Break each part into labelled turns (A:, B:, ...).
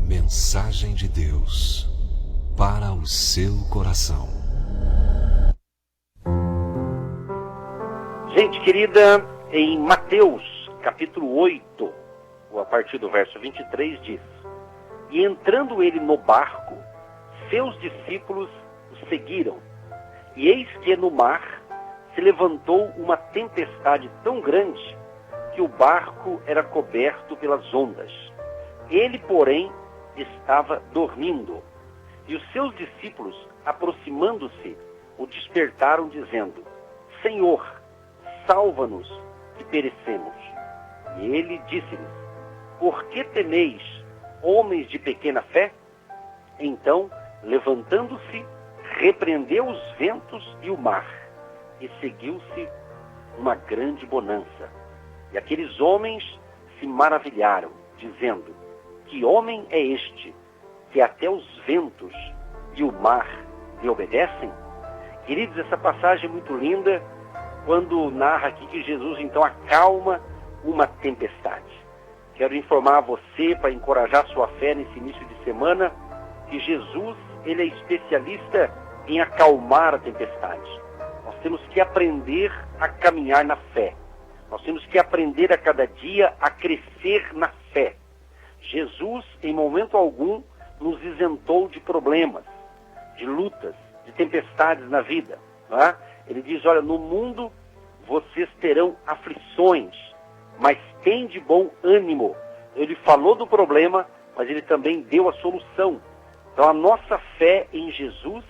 A: Mensagem de Deus para o seu coração.
B: Gente querida, em Mateus, capítulo 8, a partir do verso 23, diz: E entrando ele no barco, seus discípulos o seguiram. E eis que no mar se levantou uma tempestade tão grande que o barco era coberto pelas ondas. Ele, porém, estava dormindo. E os seus discípulos, aproximando-se, o despertaram, dizendo: Senhor, salva-nos, que perecemos. E ele disse-lhes: Por que temeis, homens de pequena fé? Então, levantando-se, repreendeu os ventos e o mar, e seguiu-se uma grande bonança. E aqueles homens se maravilharam, dizendo: Que homem é este, que até os ventos e o mar lhe obedecem? Queridos, essa passagem é muito linda, quando narra aqui que Jesus então acalma uma tempestade. Quero informar a você, para encorajar sua fé nesse início de semana, que Jesus, ele é especialista em acalmar a tempestade. Nós temos que aprender a caminhar na fé. Nós temos que aprender a cada dia a crescer na fé. Jesus, em momento algum, nos isentou de problemas, de lutas, de tempestades na vida. Não é? Ele diz: olha, no mundo vocês terão aflições, mas tem de bom ânimo. Ele falou do problema, mas ele também deu a solução. Então a nossa fé em Jesus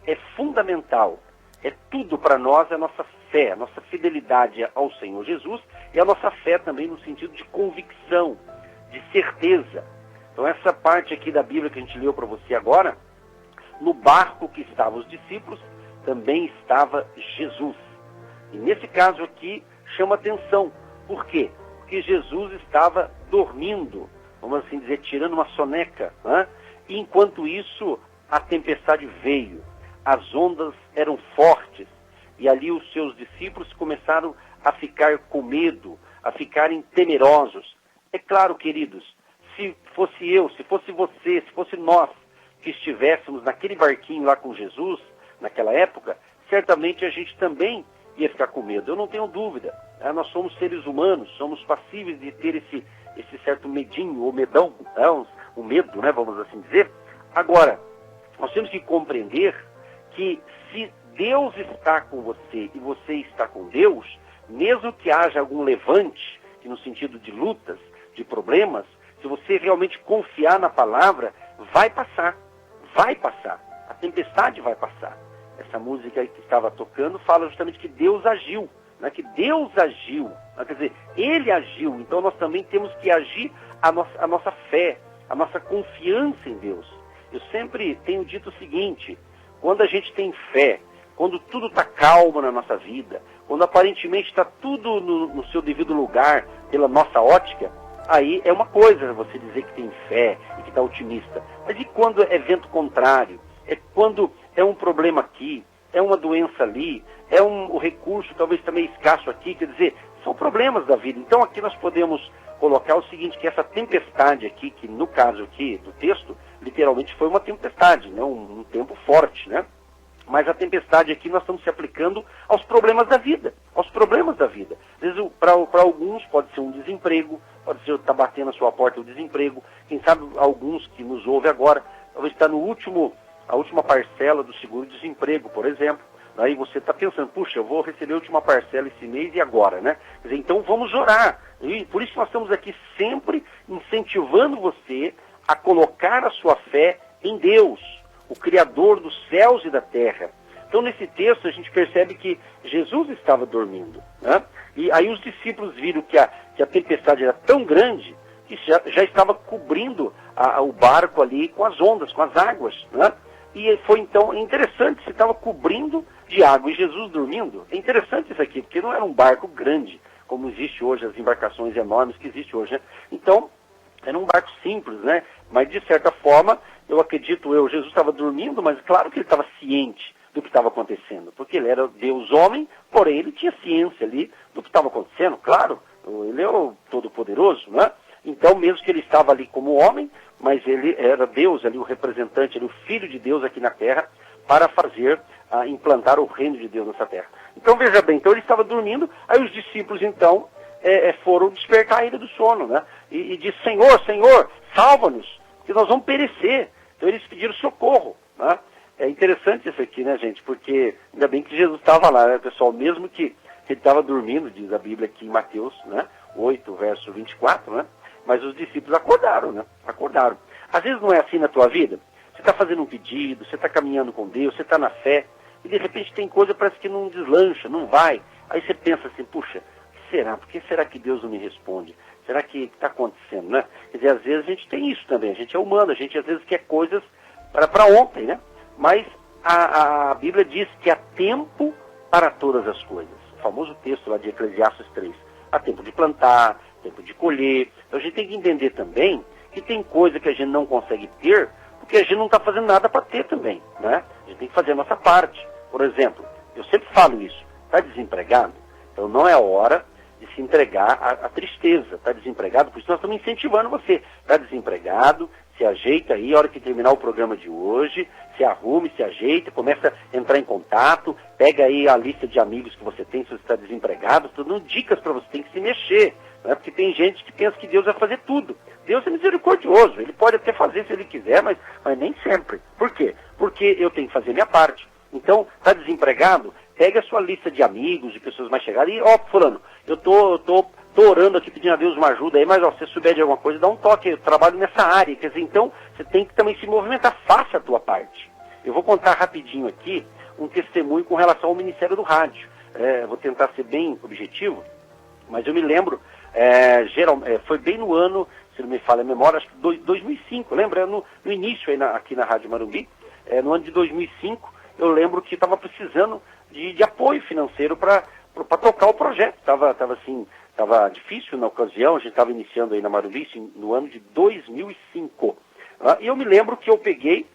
B: é fundamental. É tudo para nós, a nossa fé, a nossa fidelidade ao Senhor Jesus e a nossa fé também no sentido de convicção, de certeza. Então essa parte aqui da Bíblia que a gente leu para você agora, no barco que estavam os discípulos, também estava Jesus. E nesse caso aqui chama atenção. Por quê? Porque Jesus estava dormindo, vamos assim dizer, tirando uma soneca. Né? E enquanto isso, a tempestade veio. As ondas eram fortes. E ali os seus discípulos começaram a ficar com medo, a ficarem temerosos. É claro, queridos, se fosse eu, se fosse você, se fosse nós que estivéssemos naquele barquinho lá com Jesus, naquela época, certamente a gente também ia ficar com medo. Eu não tenho dúvida. Nós somos seres humanos, somos passíveis de ter esse certo medinho ou medão, o medo, né, vamos assim dizer. Agora, nós temos que compreender que se Deus está com você e você está com Deus, mesmo que haja algum levante, que no sentido de lutas, de problemas, se você realmente confiar na palavra, vai passar. Vai passar. A tempestade vai passar. Essa música aí que estava tocando fala justamente que Deus agiu. Né? Que Deus agiu. Né? Quer dizer, Ele agiu. Então nós também temos que agir a nossa fé, a nossa confiança em Deus. Eu sempre tenho dito o seguinte: quando a gente tem fé, quando tudo está calmo na nossa vida, quando aparentemente está tudo no seu devido lugar, pela nossa ótica, aí é uma coisa você dizer que tem fé e que está otimista. Mas e quando é vento contrário? É quando é um problema aqui, é uma doença ali, o recurso talvez também escasso aqui, quer dizer, são problemas da vida. Então aqui nós podemos colocar o seguinte, que essa tempestade aqui, que no caso aqui do texto, literalmente foi uma tempestade, né? Um tempo forte, né? Mas a tempestade aqui nós estamos se aplicando aos problemas da vida, aos problemas da vida. Às vezes, para alguns pode ser um desemprego, pode ser estar batendo na sua porta o desemprego. Quem sabe alguns que nos ouvem agora, talvez está a última parcela do seguro-desemprego, por exemplo. Aí você está pensando, puxa, eu vou receber a última parcela esse mês e agora, né? Quer dizer, então vamos orar. E por isso nós estamos aqui sempre incentivando você a colocar a sua fé em Deus, o Criador dos céus e da terra. Então, nesse texto, a gente percebe que Jesus estava dormindo. Né? E aí os discípulos viram que a tempestade era tão grande que já estava cobrindo o barco ali com as ondas, com as águas. Né? E foi, então, interessante, se estava cobrindo de água e Jesus dormindo. É interessante isso aqui, porque não era um barco grande, como existe hoje, as embarcações enormes que existem hoje. Né? Então, era um barco simples, né? Mas, de certa forma, Jesus estava dormindo, mas claro que ele estava ciente do que estava acontecendo, porque ele era Deus homem, porém ele tinha ciência ali do que estava acontecendo, claro, ele é o Todo-Poderoso, né? Então, mesmo que ele estava ali como homem, mas ele era Deus ali, o representante, ali, o Filho de Deus aqui na Terra, para fazer, implantar o reino de Deus nessa Terra. Então veja bem, então ele estava dormindo, aí os discípulos então foram despertar ele do sono, né? E disse, Senhor, Senhor, salva-nos, que nós vamos perecer. Então eles pediram socorro, né? É interessante isso aqui, né, gente? Porque ainda bem que Jesus estava lá, né, pessoal? Mesmo que ele estava dormindo, diz a Bíblia aqui em Mateus, né, 8, verso 24, né? Mas os discípulos acordaram, né? Acordaram. Às vezes não é assim na tua vida. Você está fazendo um pedido, você está caminhando com Deus, você está na fé, e de repente tem coisa que parece que não deslancha, não vai. Aí você pensa assim, puxa, o que será? Por que será que Deus não me responde? Será que está acontecendo, né? Quer dizer, às vezes a gente tem isso também, a gente é humano, a gente às vezes quer coisas para ontem, né? Mas a Bíblia diz que há tempo para todas as coisas. O famoso texto lá de Eclesiastes 3. Há tempo de plantar, tempo de colher. Então a gente tem que entender também que tem coisa que a gente não consegue ter, porque a gente não está fazendo nada para ter também, né? A gente tem que fazer a nossa parte. Por exemplo, eu sempre falo isso, está desempregado? Então não é hora de se entregar à tristeza. Está desempregado? Por isso nós estamos incentivando você. Está desempregado? Se ajeita aí, a hora que terminar o programa de hoje, se arrume, se ajeita, começa a entrar em contato, pega aí a lista de amigos que você tem, se você está desempregado, estou dando dicas para você, tem que se mexer, né? Porque tem gente que pensa que Deus vai fazer tudo. Deus é misericordioso, ele pode até fazer se ele quiser, mas nem sempre. Por quê? Porque eu tenho que fazer minha parte. Então, está desempregado? Pega a sua lista de amigos, de pessoas mais chegadas, e fulano, eu tô orando aqui pedindo a Deus uma ajuda aí, mas se você souber de alguma coisa, dá um toque, eu trabalho nessa área. Quer dizer, então, você tem que também se movimentar, faça a tua parte. Eu vou contar rapidinho aqui um testemunho com relação ao Ministério do Rádio. Vou tentar ser bem objetivo, mas eu me lembro, foi bem no ano, se não me falha a memória, acho que 2005, lembra? No início aí aqui na Rádio Marumbi, no ano de 2005, eu lembro que estava precisando de apoio financeiro para tocar o projeto. Estava difícil na ocasião, a gente estava iniciando aí na Marumbi, no ano de 2005. E eu me lembro que eu peguei,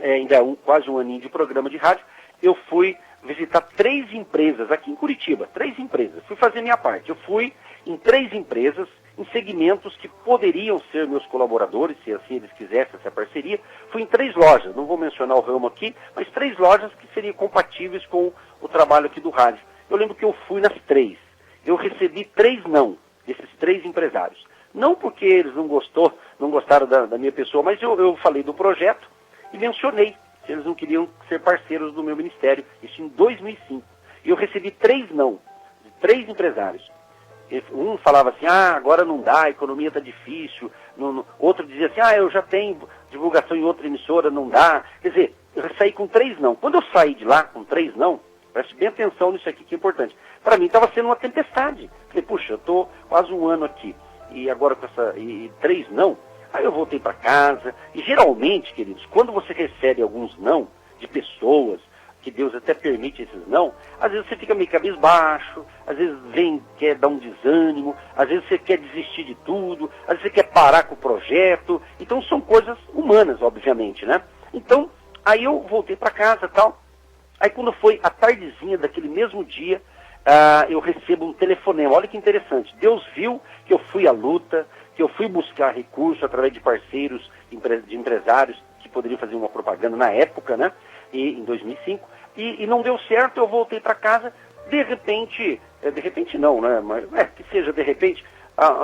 B: ainda quase um aninho de programa de rádio, eu fui visitar 3 empresas aqui em Curitiba, 3 empresas. Fui fazer minha parte. Eu fui em 3 empresas, em segmentos que poderiam ser meus colaboradores, se assim eles quisessem essa parceria. Fui em 3 lojas, não vou mencionar o ramo aqui, mas 3 lojas que seriam compatíveis com o trabalho aqui do rádio. Eu lembro que eu fui nas 3. Eu recebi 3 não, desses 3 empresários. Não porque eles não gostaram da minha pessoa, mas eu falei do projeto e mencionei se eles não queriam ser parceiros do meu ministério. Isso em 2005. E eu recebi 3 não, de 3 empresários. Um falava assim, agora não dá, a economia está difícil. Outro dizia assim, eu já tenho divulgação em outra emissora, não dá. Quer dizer, eu saí com 3 não. Quando eu saí de lá com 3 não, preste bem atenção nisso aqui que é importante. Para mim estava sendo uma tempestade. Falei, puxa, eu estou quase um ano aqui, e agora com 3 não. Aí eu voltei para casa, e geralmente, queridos, quando você recebe alguns não de pessoas, que Deus até permite esses não, às vezes você fica meio cabisbaixo, às vezes quer dar um desânimo, às vezes você quer desistir de tudo, às vezes você quer parar com o projeto. Então são coisas humanas, obviamente, né? Então, aí eu voltei para casa e tal. Aí quando foi a tardezinha daquele mesmo dia, eu recebo um telefonema. Olha que interessante. Deus viu que eu fui à luta, que eu fui buscar recursos através de parceiros, de empresários que poderiam fazer uma propaganda na época, né? Em 2005. E não deu certo, eu voltei para casa. De repente não, né? Mas que seja de repente,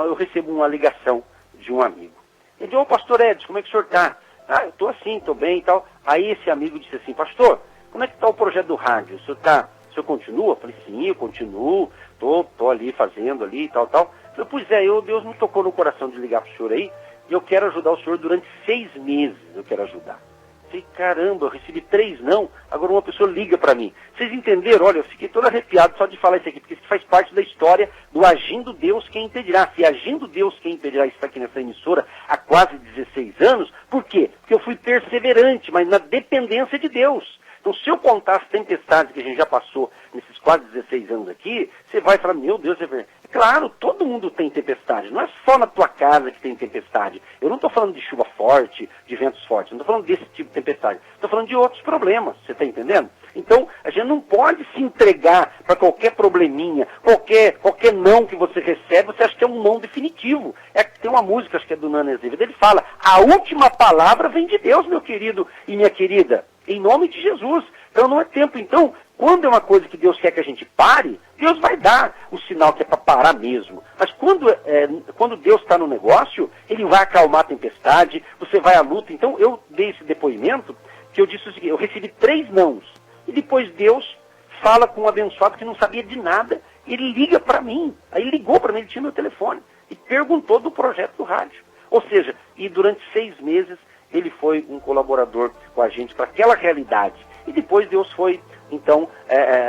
B: eu recebo uma ligação de um amigo. Ele disse, pastor Edson, como é que o senhor está? Eu estou assim, estou bem e tal. Aí esse amigo disse assim, pastor, como é que está o projeto do rádio? O senhor continua? Eu falei, sim, eu continuo, tô ali fazendo ali e tal. Eu falei, pois Deus me tocou no coração de ligar para o senhor aí, e eu quero ajudar o senhor durante 6 meses, eu quero ajudar. Eu falei, caramba, eu recebi 3 não, agora uma pessoa liga para mim. Vocês entenderam? Olha, eu fiquei todo arrepiado só de falar isso aqui, porque isso faz parte da história do Agindo Deus Quem Impedirá. Se Agindo Deus Quem Impedirá está aqui nessa emissora há quase 16 anos, por quê? Porque eu fui perseverante, mas na dependência de Deus. Então, se eu contar as tempestades que a gente já passou nesses quase 16 anos aqui, você vai falar, meu Deus, é verdade. Claro, todo mundo tem tempestade. Não é só na tua casa que tem tempestade. Eu não estou falando de chuva forte, de ventos fortes. Não estou falando desse tipo de tempestade. Estou falando de outros problemas. Você está entendendo? Então, a gente não pode se entregar para qualquer probleminha, qualquer não que você recebe, você acha que é um não definitivo. Tem uma música, acho que é do Nana Azevedo, ele fala, a última palavra vem de Deus, meu querido e minha querida, em nome de Jesus. Então não é tempo. Então, quando é uma coisa que Deus quer que a gente pare, Deus vai dar o sinal que é para parar mesmo. Mas quando Deus está no negócio, Ele vai acalmar a tempestade, você vai à luta. Então eu dei esse depoimento, que eu disse o seguinte, eu recebi 3 nãos. E depois Deus fala com um abençoado que não sabia de nada. Ele liga para mim. Aí ele ligou para mim, ele tinha meu telefone. E perguntou do projeto do rádio. Ou seja, e durante 6 meses ele foi um colaborador com a gente para aquela realidade. E depois Deus foi, então,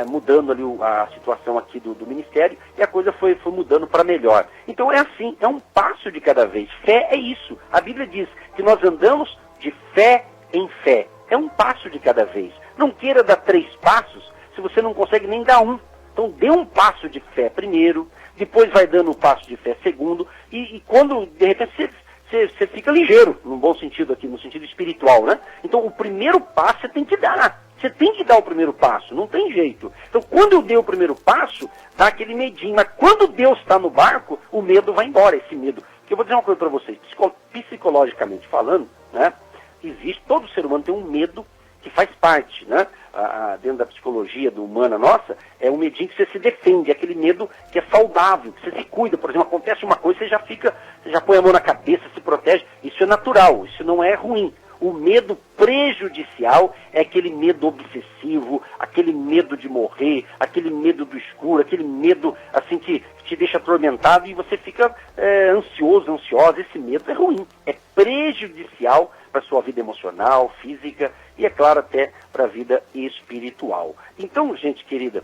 B: mudando ali a situação aqui do ministério, e a coisa foi mudando para melhor. Então é assim, é um passo de cada vez. Fé é isso. A Bíblia diz que nós andamos de fé em fé. É um passo de cada vez. Não queira dar 3 passos se você não consegue nem dar um. Então dê um passo de fé primeiro, depois vai dando um passo de fé segundo, e quando, de repente, você fica ligeiro, no bom sentido aqui, no sentido espiritual, né? Então o primeiro passo você tem que dar. Você tem que dar o primeiro passo, não tem jeito. Então quando eu dei o primeiro passo, dá aquele medinho. Mas quando Deus está no barco, o medo vai embora, esse medo. Porque eu vou dizer uma coisa para vocês, psicologicamente falando, né? Existe, todo ser humano tem um medo que faz parte, né? Dentro da psicologia humana nossa, é um medinho que você se defende, é aquele medo que é saudável, que você se cuida. Por exemplo, acontece uma coisa, você já põe a mão na cabeça, se protege. Isso é natural, isso não é ruim. O medo prejudicial é aquele medo obsessivo, aquele medo de morrer, aquele medo do escuro, aquele medo assim que te deixa atormentado e você fica ansioso, ansiosa. Esse medo é ruim, é prejudicial para a sua vida emocional, física e, é claro, até para a vida espiritual. Então, gente querida,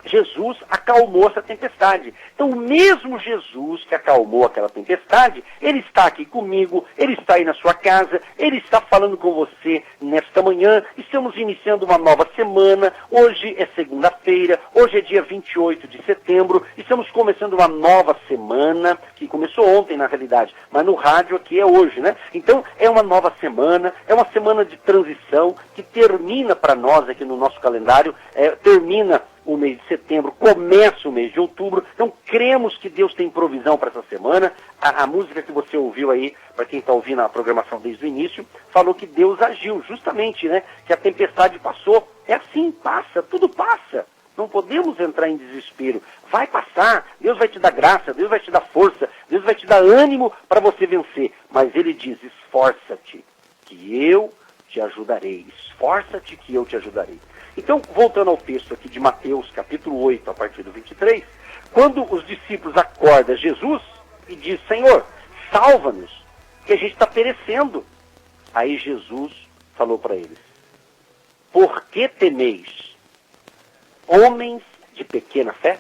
B: Jesus acalmou essa tempestade. Então, o mesmo Jesus que acalmou aquela tempestade, Ele está aqui comigo, Ele está aí na sua casa, Ele está falando com você nesta manhã. Estamos iniciando uma nova semana. Hoje é segunda-feira, hoje é dia 28 de setembro. Estamos começando uma nova semana, que começou ontem, na realidade, mas no rádio aqui é hoje, né? Então, é uma nova semana, é uma semana de transição que termina para nós aqui no nosso calendário, termina o mês de setembro, começa o mês de outubro. Então cremos que Deus tem provisão para essa semana. A música que você ouviu aí, para quem está ouvindo a programação desde o início, falou que Deus agiu, justamente, né? Que a tempestade passou. É assim, passa, tudo passa. Não podemos entrar em desespero. Vai passar, Deus vai te dar graça, Deus vai te dar força, Deus vai te dar ânimo para você vencer. Mas Ele diz, esforça-te, que eu te ajudarei. Esforça-te que eu te ajudarei. Então, voltando ao texto aqui de Mateus, capítulo 8, a partir do 23, quando os discípulos acordam Jesus e diz, Senhor, salva-nos, que a gente está perecendo. Aí Jesus falou para eles, por que temeis, homens de pequena fé?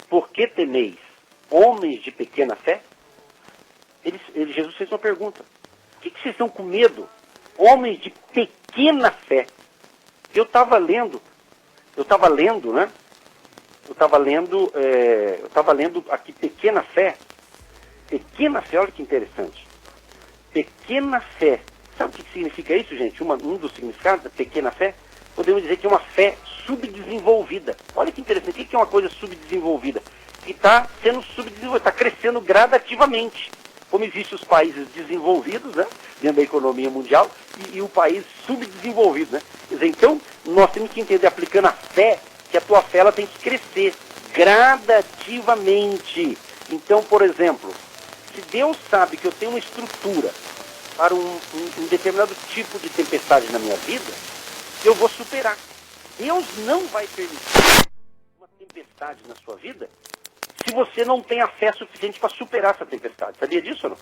B: Por que temeis, homens de pequena fé? Jesus fez uma pergunta, o que vocês estão com medo? Homens de pequena fé. Eu estava lendo, né? Eu estava lendo aqui pequena fé. Pequena fé, olha que interessante. Pequena fé. Sabe o que significa isso, gente? Um dos significados da pequena fé? Podemos dizer que é uma fé subdesenvolvida. Olha que interessante. O que é uma coisa subdesenvolvida? Que está sendo subdesenvolvida, está crescendo gradativamente. Como existem os países desenvolvidos, né, dentro da economia mundial, e o país subdesenvolvido, né? Quer dizer, então, nós temos que entender, aplicando a fé, que a tua fé ela tem que crescer gradativamente. Então, por exemplo, se Deus sabe que eu tenho uma estrutura para um determinado tipo de tempestade na minha vida, eu vou superar. Deus não vai permitir uma tempestade na sua vida se você não tem a fé suficiente para superar essa tempestade. Sabia disso ou não?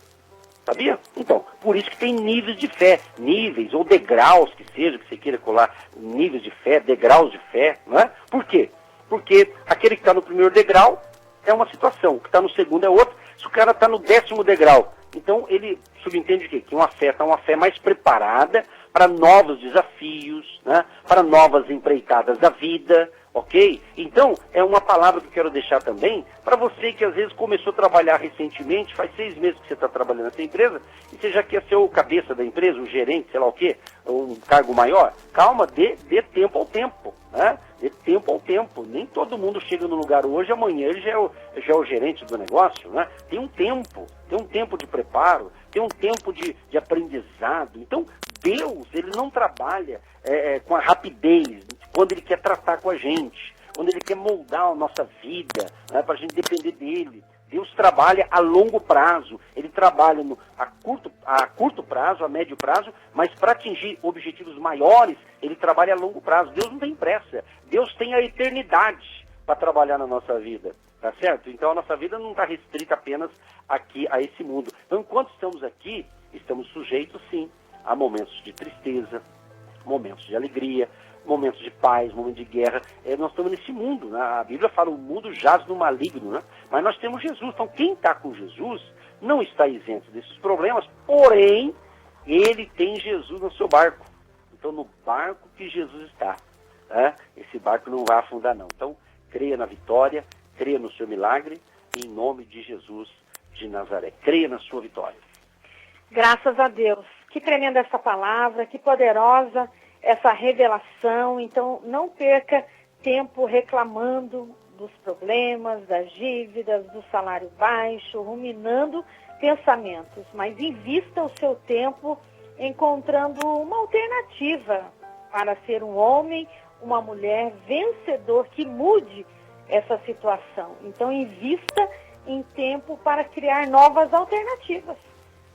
B: Sabia? Então, por isso que tem níveis de fé. Níveis ou degraus, que seja, que você queira colar níveis de fé, degraus de fé, não é? Por quê? Porque aquele que está no primeiro degrau é uma situação, o que está no segundo é outra. Se o cara está no 10º degrau, então ele subentende o quê? Que uma fé está uma fé mais preparada para novos desafios, né? Para novas empreitadas da vida, ok? Então, é uma palavra que eu quero deixar também para você que às vezes começou a trabalhar recentemente, faz 6 meses que você está trabalhando nessa empresa, e você já quer ser o cabeça da empresa, o gerente, sei lá o quê, um cargo maior. Calma, dê tempo ao tempo, né? Dê tempo ao tempo. Nem todo mundo chega no lugar hoje, amanhã ele já é o gerente do negócio, né? Tem um tempo de preparo, tem um tempo de aprendizado. Então, Deus, ele não trabalha com a rapidez, quando ele quer tratar com a gente, quando ele quer moldar a nossa vida, né, para a gente depender dele. Deus trabalha a longo prazo, ele trabalha a curto prazo, a médio prazo, mas para atingir objetivos maiores, ele trabalha a longo prazo. Deus não tem pressa, Deus tem a eternidade para trabalhar na nossa vida, tá certo? Então a nossa vida não está restrita apenas aqui a esse mundo. Então, enquanto estamos aqui, estamos sujeitos sim a momentos de tristeza, momentos de alegria, momentos de paz, momentos de guerra. Nós estamos nesse mundo, né? A Bíblia fala, o mundo jaz no maligno, né? Mas nós temos Jesus. Então, quem está com Jesus não está isento desses problemas, porém, ele tem Jesus no seu barco. Então, no barco que Jesus está, né? Esse barco não vai afundar, não. Então, creia na vitória, creia no seu milagre, em nome de Jesus de Nazaré. Creia na sua vitória.
C: Graças a Deus. Que tremenda essa palavra, que poderosa essa revelação. Então, não perca tempo reclamando dos problemas, das dívidas, do salário baixo, ruminando pensamentos, mas invista o seu tempo encontrando uma alternativa para ser um homem, uma mulher vencedor que mude essa situação. Então, invista em tempo para criar novas alternativas.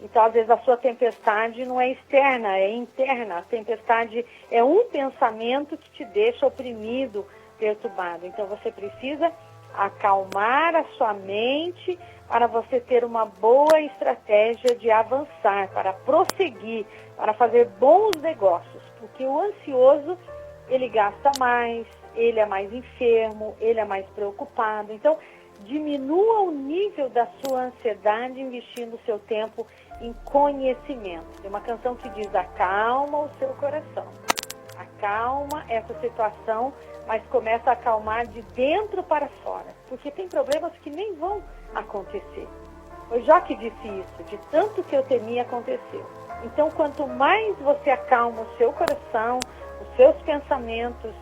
C: Então, às vezes, a sua tempestade não é externa, é interna. A tempestade é um pensamento que te deixa oprimido, perturbado. Então, você precisa acalmar a sua mente para você ter uma boa estratégia de avançar, para prosseguir, para fazer bons negócios. Porque o ansioso, ele gasta mais, ele é mais enfermo, ele é mais preocupado. Então, diminua o nível da sua ansiedade investindo o seu tempo em conhecimento. Tem uma canção que diz: acalma o seu coração. Acalma essa situação, mas começa a acalmar de dentro para fora. Porque tem problemas que nem vão acontecer. Foi Jó que disse isso, de tanto que eu temia aconteceu. Então, quanto mais você acalma o seu coração, os seus pensamentos,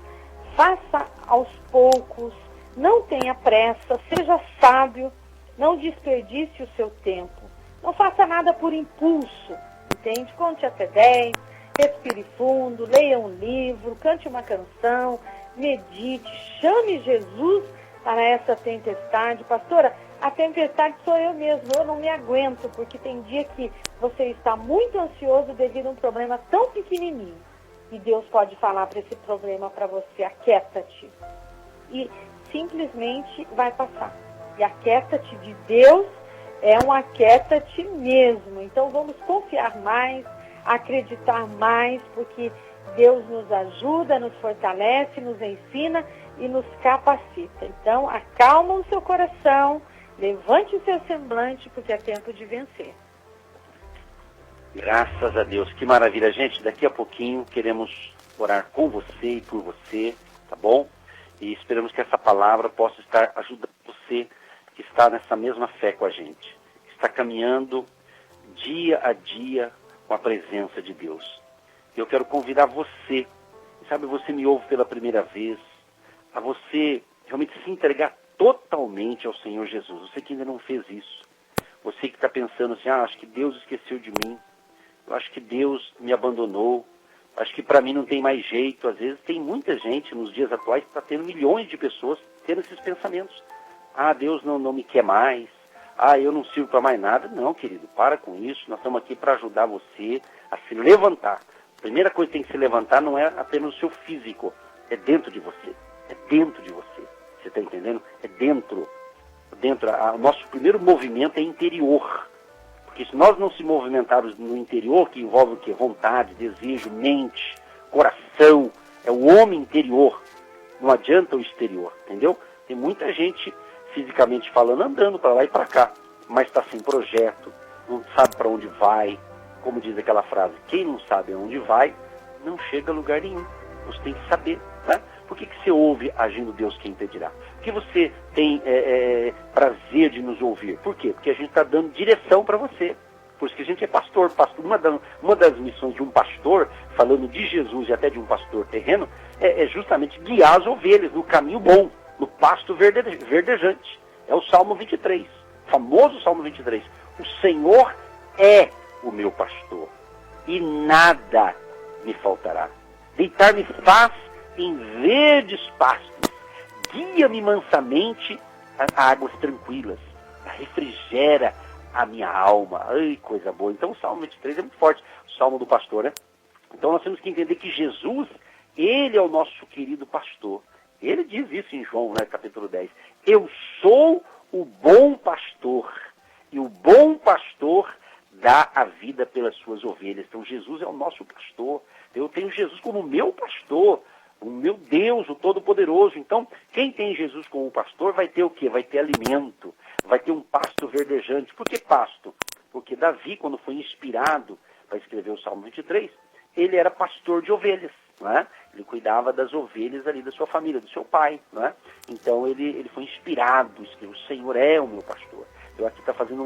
C: faça aos poucos, não tenha pressa, seja sábio, não desperdice o seu tempo. Não faça nada por impulso, entende? Conte até 10, respire fundo, leia um livro, cante uma canção, medite, chame Jesus para essa tempestade. Pastora, a tempestade sou eu mesmo, eu não me aguento, porque tem dia que você está muito ansioso devido a um problema tão pequenininho. E Deus pode falar para esse problema para você: aquieta-te. E simplesmente vai passar. E aquieta-te de Deus é um aquieta-te mesmo. Então vamos confiar mais, acreditar mais, porque Deus nos ajuda, nos fortalece, nos ensina e nos capacita. Então acalma o seu coração, levante o seu semblante, porque é tempo de vencer.
B: Graças a Deus, que maravilha. Gente, daqui a pouquinho queremos orar com você e por você, tá bom? E esperamos que essa palavra possa estar ajudando você que está nessa mesma fé com a gente, que está caminhando dia a dia com a presença de Deus. Eu quero convidar você, sabe, você me ouve pela primeira vez, a você realmente se entregar totalmente ao Senhor Jesus. Você que ainda não fez isso, você que está pensando assim: acho que Deus esqueceu de mim, eu acho que Deus me abandonou, acho que para mim não tem mais jeito. Às vezes tem muita gente nos dias atuais que está tendo, milhões de pessoas tendo esses pensamentos. Ah, Deus não me quer mais. Ah, eu não sirvo para mais nada. Não, querido, para com isso. Nós estamos aqui para ajudar você a se levantar. A primeira coisa que tem que se levantar não é apenas o seu físico, é dentro de você. É dentro de você. Você está entendendo? É dentro. O nosso primeiro movimento é interior. Porque se nós não se movimentarmos no interior, que envolve o quê? Vontade, desejo, mente, coração, é o homem interior. Não adianta o exterior, entendeu? Tem muita gente, fisicamente falando, andando para lá e para cá, mas está sem projeto, não sabe para onde vai. Como diz aquela frase: quem não sabe aonde vai, não chega a lugar nenhum. Você tem que saber, tá? Por que você ouve agindo Deus quem impedirá? Por que você tem prazer de nos ouvir? Por quê? Porque a gente está dando direção para você. Por isso que a gente é pastor. Uma das missões de um pastor, falando de Jesus e até de um pastor terreno, é justamente guiar as ovelhas no caminho bom, no pasto verdejante. É o Salmo 23, famoso Salmo 23. O Senhor é o meu pastor, e nada me faltará. Deitar-me faz em verdes pastos, guia-me mansamente a águas tranquilas, refrigera a minha alma. Ai, coisa boa. Então o Salmo 23 é muito forte, o Salmo do pastor, né? Então nós temos que entender que Jesus, ele é o nosso querido pastor. Ele diz isso em João, né, capítulo 10. Eu sou o bom pastor, e o bom pastor dá a vida pelas suas ovelhas. Então Jesus é o nosso pastor. Eu tenho Jesus como meu pastor, o meu Deus, o Todo-Poderoso. Então, quem tem Jesus como pastor vai ter o quê? Vai ter alimento, vai ter um pasto verdejante. Por que pasto? Porque Davi, quando foi inspirado para escrever o Salmo 23, ele era pastor de ovelhas, não é? Ele cuidava das ovelhas ali da sua família, do seu pai, não é? Então ele foi inspirado, escreveu, o Senhor é o meu pastor. Eu aqui está fazendo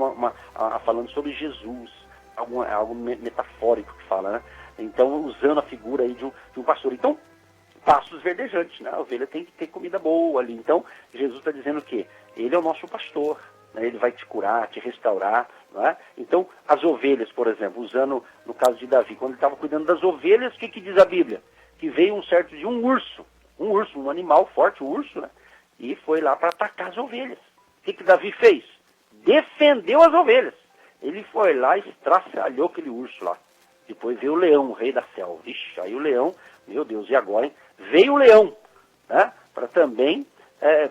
B: falando sobre Jesus, algo metafórico que fala, né? Então, usando a figura aí de um pastor. Então, pastos verdejantes, né? A ovelha tem que ter comida boa ali. Então, Jesus está dizendo o quê? Ele é o nosso pastor, né? Ele vai te curar, te restaurar, não é? Então, as ovelhas, por exemplo, usando no caso de Davi, quando ele estava cuidando das ovelhas, o que diz a Bíblia? Que veio um urso, um animal forte, um urso, né? E foi lá para atacar as ovelhas. O que Davi fez? Defendeu as ovelhas. Ele foi lá e estraçalhou aquele urso lá. Depois veio o leão, o rei da selva. Ixi, aí o leão, meu Deus, e agora, hein? Veio o leão, né? Para também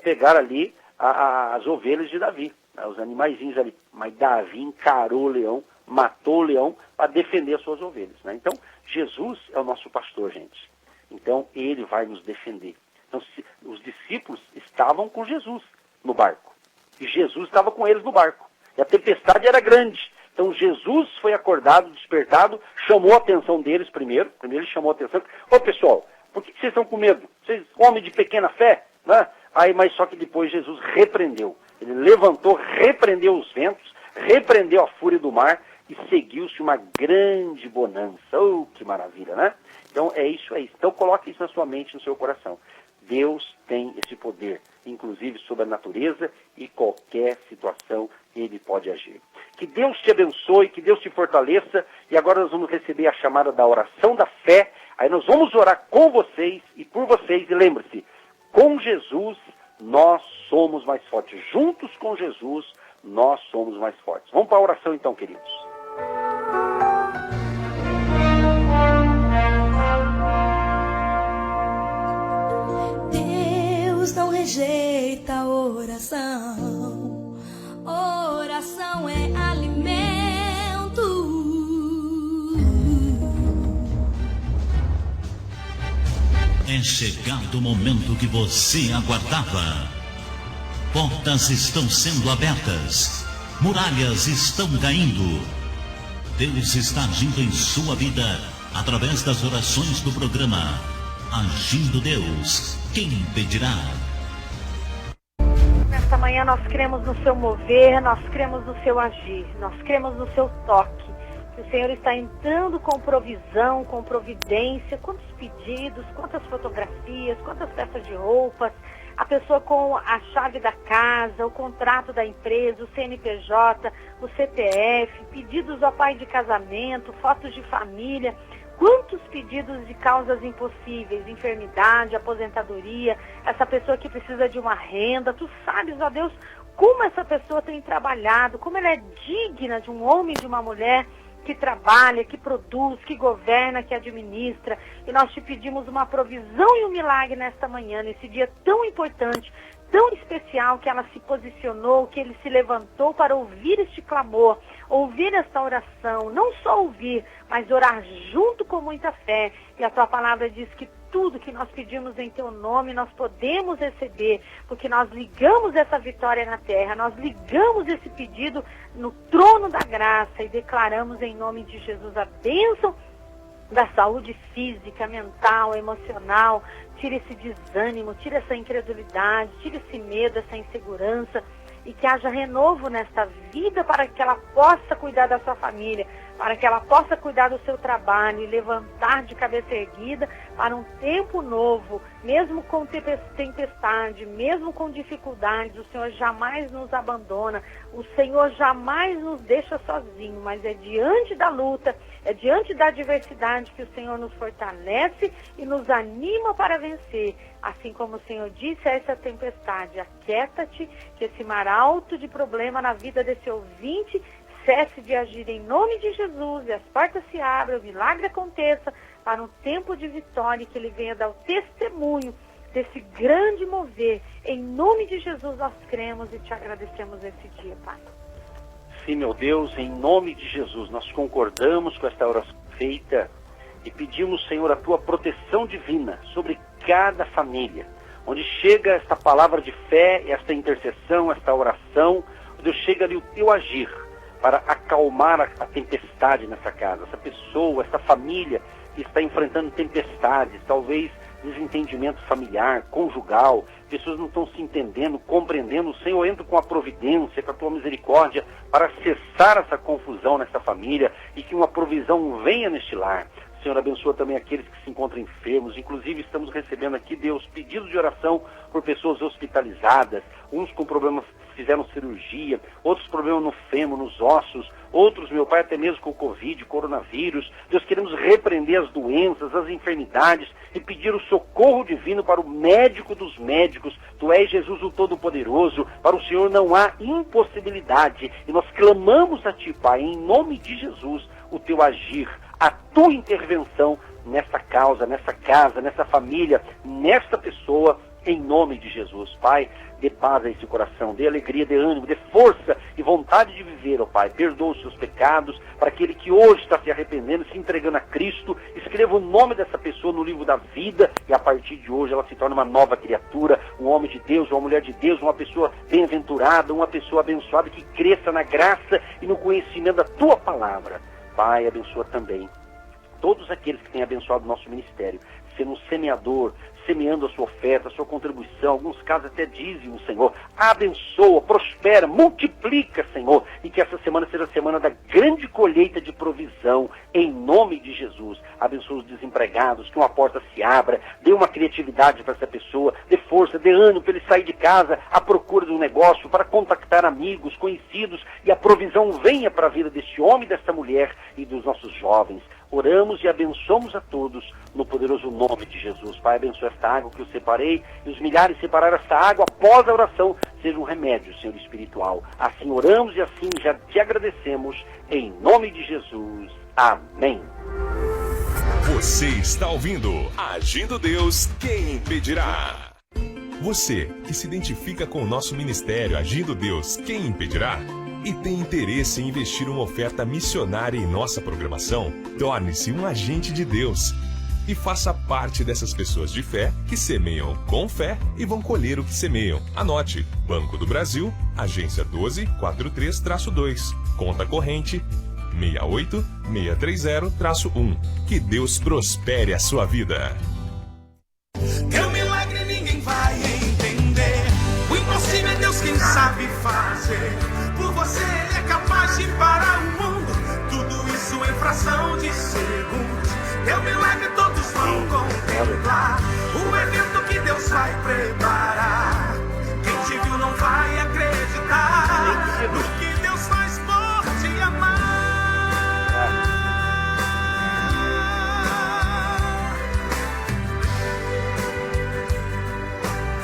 B: pegar ali as ovelhas de Davi, né? Os animaizinhos ali. Mas Davi encarou o leão, matou o leão para defender as suas ovelhas, né? Então, Jesus é o nosso pastor, gente. Então, ele vai nos defender. Então, os discípulos estavam com Jesus no barco. E Jesus estava com eles no barco. E a tempestade era grande. Então Jesus foi acordado, despertado, chamou a atenção deles primeiro. Primeiro ele chamou a atenção. Ô pessoal, por que vocês estão com medo? Vocês homens de pequena fé? Né? Aí, mas só que depois Jesus repreendeu. Ele levantou, repreendeu os ventos, repreendeu a fúria do mar e seguiu-se uma grande bonança. Oh, que maravilha, né? Então é isso. Então coloque isso na sua mente, no seu coração. Deus tem esse poder, inclusive sobre a natureza e qualquer situação ele pode agir. Que Deus te abençoe, que Deus te fortaleça. E agora nós vamos receber a chamada da oração da fé. Aí nós vamos orar com vocês e por vocês. E lembre-se, com Jesus nós somos mais fortes. Juntos com Jesus nós somos mais fortes. Vamos para a oração então, queridos.
D: Não rejeita a oração. Oração é alimento.
E: É chegado o momento que você aguardava. Portas estão sendo abertas. Muralhas estão caindo. Deus está agindo em sua vida através das orações do programa. Agindo Deus, quem impedirá?
C: Nesta manhã nós cremos no seu mover, nós cremos no seu agir, nós cremos no seu toque. Que o Senhor está entrando com provisão, com providência. Quantos pedidos, quantas fotografias, quantas peças de roupas, a pessoa com a chave da casa, o contrato da empresa, o CNPJ, o CPF, pedidos ao pai de casamento, fotos de família. Quantos pedidos de causas impossíveis, enfermidade, aposentadoria, essa pessoa que precisa de uma renda. Tu sabes, ó Deus, como essa pessoa tem trabalhado, como ela é digna de um homem e de uma mulher que trabalha, que produz, que governa, que administra. E nós te pedimos uma provisão e um milagre nesta manhã, nesse dia tão importante, tão especial, que ela se posicionou, que ele se levantou para ouvir este clamor, ouvir esta oração, não só ouvir, mas orar junto com muita fé. E a tua palavra diz que tudo que nós pedimos em teu nome, nós podemos receber, porque nós ligamos essa vitória na terra, nós ligamos esse pedido no trono da graça e declaramos em nome de Jesus a bênção da saúde física, mental, emocional. Tira esse desânimo, tira essa incredulidade, tira esse medo, essa insegurança. e que haja renovo nesta vida para que ela possa cuidar da sua família, para que ela possa cuidar do seu trabalho e levantar de cabeça erguida para um tempo novo, mesmo com tempestade, mesmo com dificuldades. O Senhor jamais nos abandona, o Senhor jamais nos deixa sozinho, mas é diante da luta, é diante da adversidade que o Senhor nos fortalece e nos anima para vencer. Assim como o Senhor disse a essa tempestade: aquieta-te, que esse mar alto de problema na vida desse ouvinte cesse de agir em nome de Jesus, e as portas se abram, o milagre aconteça, para um tempo de vitória, e que ele venha dar o testemunho desse grande mover. Em nome de Jesus nós cremos e te agradecemos esse dia, Pai.
B: Sim, meu Deus, em nome de Jesus, nós concordamos com esta oração feita e pedimos, Senhor, a tua proteção divina sobre cada família, onde chega esta palavra de fé, esta intercessão, esta oração, onde chega ali o teu agir, para acalmar a tempestade nessa casa. Essa pessoa, essa família que está enfrentando tempestades, talvez desentendimento familiar, conjugal, pessoas não estão se entendendo, compreendendo. O Senhor entra com a providência, com a tua misericórdia, para cessar essa confusão nessa família e que uma provisão venha neste lar. Senhor, abençoa também aqueles que se encontram enfermos. Inclusive, estamos recebendo aqui, Deus, pedidos de oração por pessoas hospitalizadas, uns com problemas, fizeram cirurgia, outros problemas no fêmur, nos ossos, outros, meu Pai, até mesmo com o Covid, coronavírus. Deus, queremos repreender as doenças, as enfermidades e pedir o socorro divino para o médico dos médicos. Tu és Jesus o Todo-Poderoso, para o Senhor não há impossibilidade. E nós clamamos a Ti, Pai, em nome de Jesus, o Teu agir, a Tua intervenção nessa causa, nessa casa, nessa família, nesta pessoa, em nome de Jesus. Pai, dê paz a esse coração, dê alegria, dê ânimo, dê força e vontade de viver, ó Pai. Perdoa os seus pecados, para aquele que hoje está se arrependendo, se entregando a Cristo. Escreva o nome dessa pessoa no livro da vida e a partir de hoje ela se torna uma nova criatura, um homem de Deus, uma mulher de Deus, uma pessoa bem-aventurada, uma pessoa abençoada, que cresça na graça e no conhecimento da Tua palavra. Pai, abençoa também todos aqueles que têm abençoado o nosso ministério, sendo um semeador, semeando a sua oferta, a sua contribuição, alguns casos até dízimo, Senhor. Abençoa, prospera, multiplica, Senhor, e que essa semana seja a semana da grande colheita de provisão, em nome de Jesus. Abençoa os desempregados, que uma porta se abra, dê uma criatividade para essa pessoa, dê força, dê ânimo para ele sair de casa à procura de um negócio, para contactar amigos, conhecidos, e a provisão venha para a vida deste homem, desta mulher e dos nossos jovens. Oramos e abençoamos a todos no poderoso nome de Jesus. Pai, abençoa esta água que eu separei e os milhares separaram esta água após a oração. Seja um remédio, Senhor, espiritual. Assim oramos e assim já te agradecemos. Em nome de Jesus. Amém.
F: Você está ouvindo Agindo Deus, quem impedirá? Você que se identifica com o nosso ministério Agindo Deus, quem impedirá? E tem interesse em investir uma oferta missionária em nossa programação? Torne-se um agente de Deus e faça parte dessas pessoas de fé que semeiam com fé e vão colher o que semeiam. Anote: Banco do Brasil, agência 1243-2, conta corrente 68630-1. Que Deus prospere a sua vida.
G: Teu milagre ninguém vai entender. O impossível é Deus quem sabe fazer. Por você ele é capaz de parar o mundo. Tudo isso em fração de segundos. Teu milagre todos vão contemplar. O evento que Deus vai preparar. Quem te viu não vai acreditar no que Deus faz por te amar.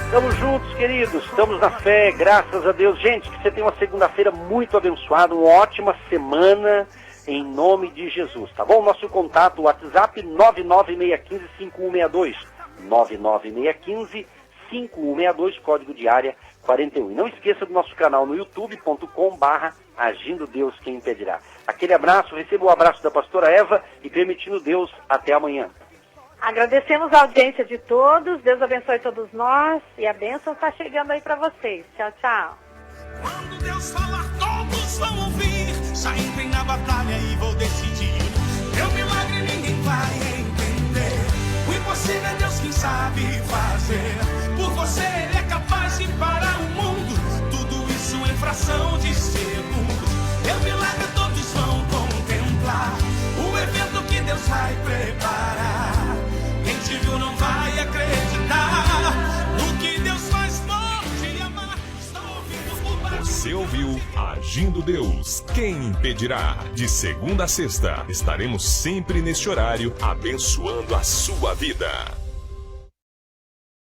B: Estamos juntos, queridos, estamos na fé, graças a Deus. Gente, que você tenha uma segunda-feira muito abençoada, uma ótima semana, em nome de Jesus, tá bom? Nosso contato, WhatsApp 99615-5162, 99615-5162, código de área 41. E não esqueça do nosso canal no youtube.com/Agindo Deus, quem impedirá. Aquele abraço, receba o abraço da pastora Eva e, permitindo Deus, até amanhã.
C: Agradecemos a audiência de todos, Deus abençoe todos nós e a bênção está chegando aí para vocês. Tchau, tchau.
G: Quando Deus falar, todos vão ouvir. Já entrei na batalha e vou decidir. Meu milagre ninguém vai entender. O impossível é Deus quem sabe fazer. Por você ele é capaz de parar o mundo. Tudo isso em
F: ouviu Agindo Deus, quem impedirá? De segunda a sexta, estaremos sempre neste horário, abençoando a sua vida.